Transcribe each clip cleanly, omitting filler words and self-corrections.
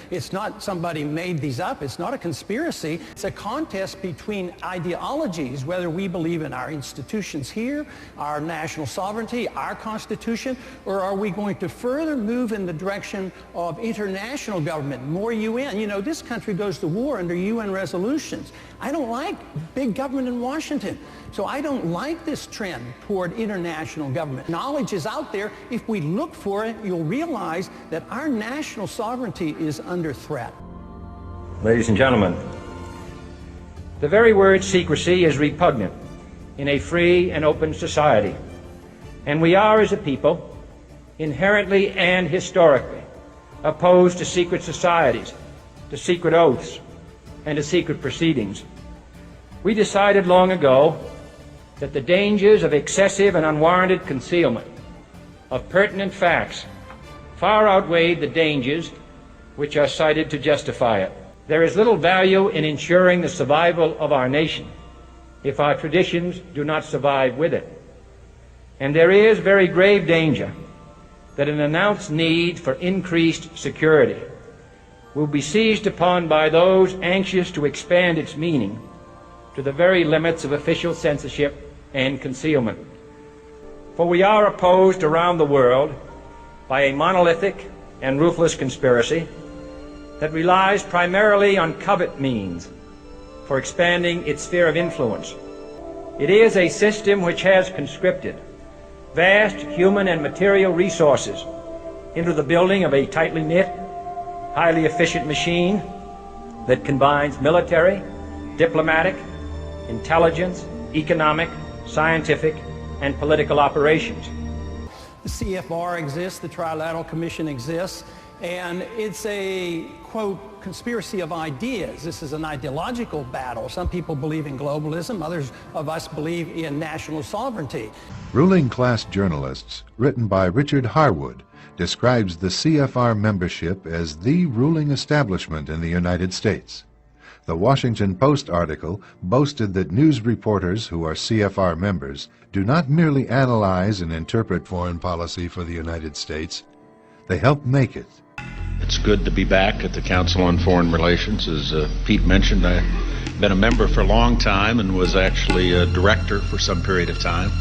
It's not somebody made these up. It's not a conspiracy. It's a contest between ideologies, whether we believe in our institutions here, our national sovereignty, our Constitution, or are we going to further move in the direction of international government, more UN? You know, this country goes to war under UN resolutions. I don't like big government in Washington. So I don't like this trend toward international government. Knowledge is out there. If we look for it, you'll realize that our national sovereignty is under threat. Ladies and gentlemen, the very word secrecy is repugnant in a free and open society. And we are, as a people, inherently and historically opposed to secret societies, to secret oaths, and to secret proceedings. We decided long ago that the dangers of excessive and unwarranted concealment of pertinent facts far outweighed the dangers which are cited to justify it. There is little value in ensuring the survival of our nation if our traditions do not survive with it. And there is very grave danger that an announced need for increased security will be seized upon by those anxious to expand its meaning to the very limits of official censorship and concealment. For we are opposed around the world by a monolithic and ruthless conspiracy that relies primarily on covert means for expanding its sphere of influence. It is a system which has conscripted vast human and material resources into the building of a tightly knit, highly efficient machine that combines military, diplomatic, intelligence, economic, scientific, and political operations. The CFR exists, the Trilateral Commission exists, and it's a, quote, conspiracy of ideas. This is an ideological battle. Some people believe in globalism, others of us believe in national sovereignty. Ruling Class Journalists, written by Richard Harwood, describes the CFR membership as the ruling establishment in the United States. The Washington Post article boasted that news reporters who are CFR members do not merely analyze and interpret foreign policy for the United States, they help make it. It's good to be back at the Council on Foreign Relations. As Pete mentioned, I've been a member for a long time and was actually a director for some period of time.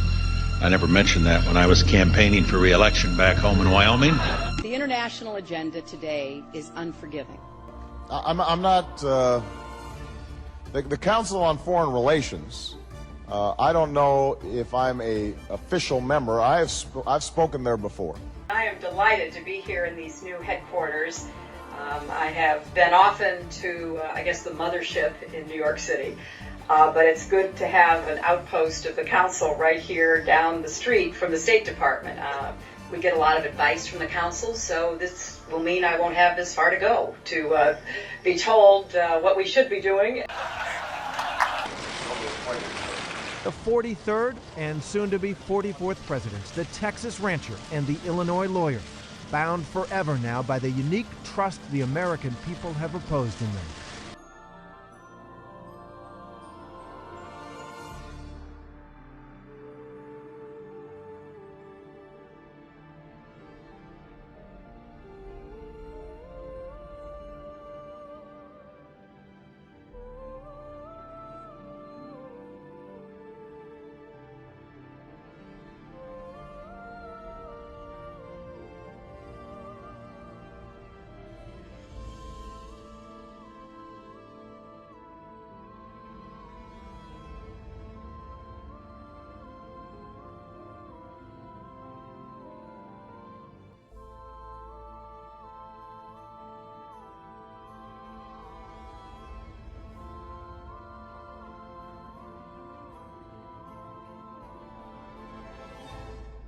I never mentioned that when I was campaigning for re-election back home in Wyoming. The international agenda today is unforgiving. I'm not... The Council on Foreign Relations, I don't know if I'm an official member. I've spoken there before. I am delighted to be here in these new headquarters. I have been often to, I guess, the mothership in New York City, but it's good to have an outpost of the Council right here down the street from the State Department. We get a lot of advice from the Council, so this will mean I won't have this far to go to be told what we should be doing. The 43rd and soon-to-be 44th presidents, the Texas rancher and the Illinois lawyer, bound forever now by the unique trust the American people have reposed in them.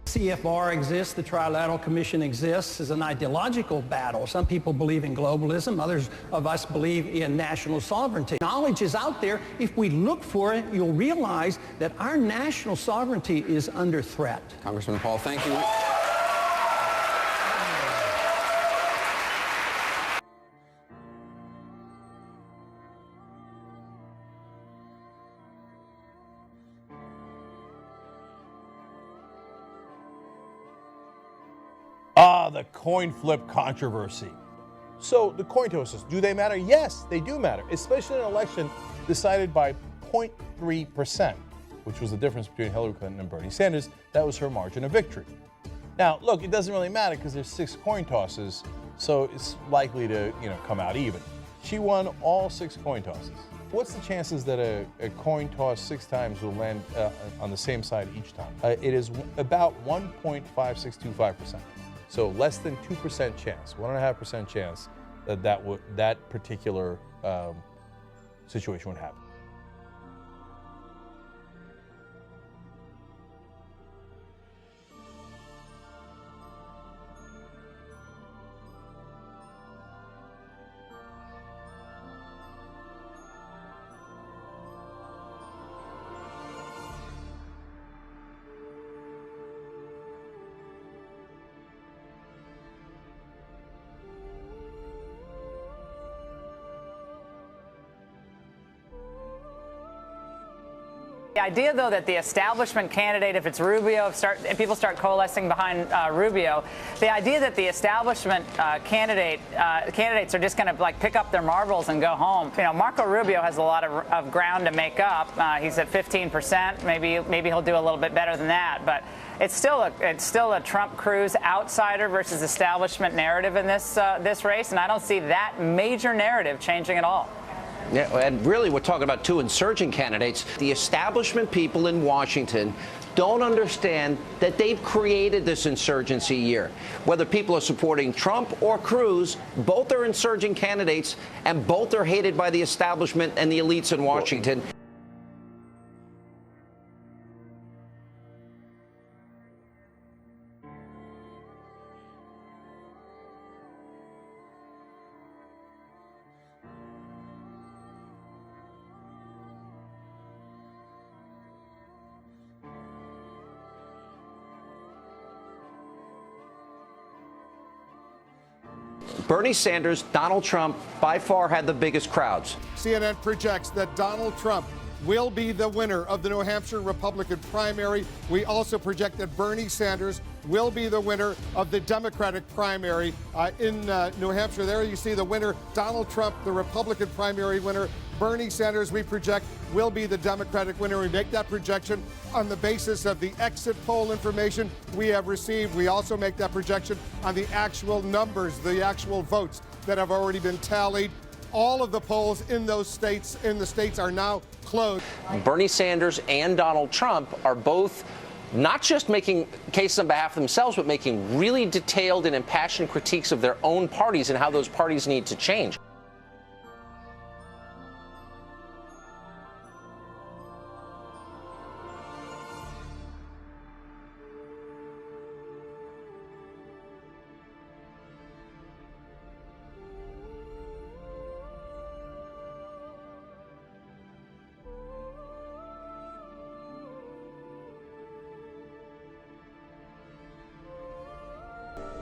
CFR exists, the Trilateral Commission exists, is an ideological battle. Some people believe in globalism, others of us believe in national sovereignty. Knowledge is out there. If we look for it, you'll realize that our national sovereignty is under threat. Congressman Paul, thank you. The coin flip controversy. So the coin tosses, do they matter? Yes, they do matter, especially in an election decided by 0.3%, which was the difference between Hillary Clinton and Bernie Sanders. That was her margin of victory. Now, look, it doesn't really matter because there's 6 coin tosses, so it's likely to, come out even. She won all 6 coin tosses. What's the chances that a coin toss 6 times will land on the same side each time? It is about 1.5625%. So less than 2% chance, 1.5% chance that particular situation would happen. The idea, though, that the establishment candidate, if it's Rubio, if people start coalescing behind Rubio, the idea that the establishment candidates are just going to pick up their marbles and go home. Marco Rubio has a lot of ground to make up. He's at 15%. Maybe he'll do a little bit better than that, but it's still a Trump-Cruz outsider versus establishment narrative in this race, and I don't see that major narrative changing at all. Yeah, and really we're talking about 2 insurgent candidates. The establishment people in Washington don't understand that they've created this insurgency year. Whether people are supporting Trump or Cruz, both are insurgent candidates, and both are hated by the establishment and the elites in Washington. Bernie Sanders, Donald Trump, by far had the biggest crowds. CNN projects that Donald Trump will be the winner of the New Hampshire Republican primary. We also project that Bernie Sanders will be the winner of the Democratic primary in New Hampshire. There you see the winner, Donald Trump, the Republican primary winner. Bernie Sanders, we project, will be the Democratic winner. We make that projection on the basis of the exit poll information we have received. We also make that projection on the actual numbers, the actual votes that have already been tallied. All of the polls in the states are now closed. Bernie Sanders and Donald Trump are both not just making cases on behalf of themselves, but making really detailed and impassioned critiques of their own parties and how those parties need to change.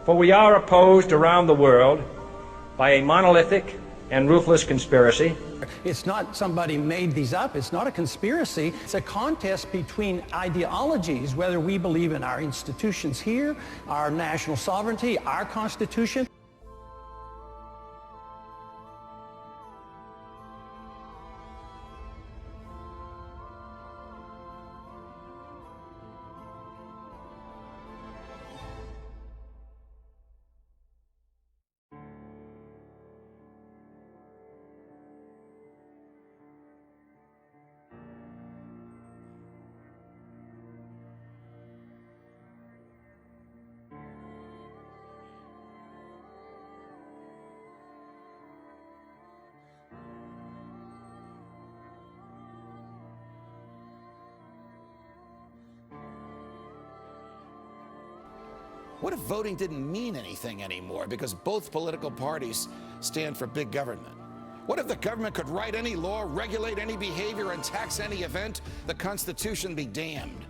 For we are opposed around the world by a monolithic and ruthless conspiracy. It's not somebody made these up. It's not a conspiracy. It's a contest between ideologies, whether we believe in our institutions here, our national sovereignty, our Constitution. What if voting didn't mean anything anymore because both political parties stand for big government? What if the government could write any law, regulate any behavior, and tax any event? The Constitution be damned.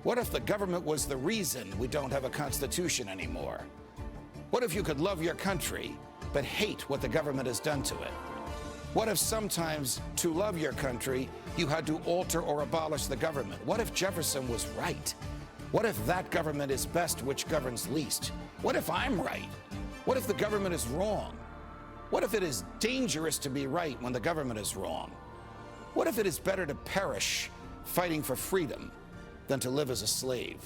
What if the government was the reason we don't have a Constitution anymore? What if you could love your country but hate what the government has done to it? What if sometimes to love your country you had to alter or abolish the government? What if Jefferson was right? What if that government is best which governs least? What if I'm right? What if the government is wrong? What if it is dangerous to be right when the government is wrong? What if it is better to perish fighting for freedom than to live as a slave?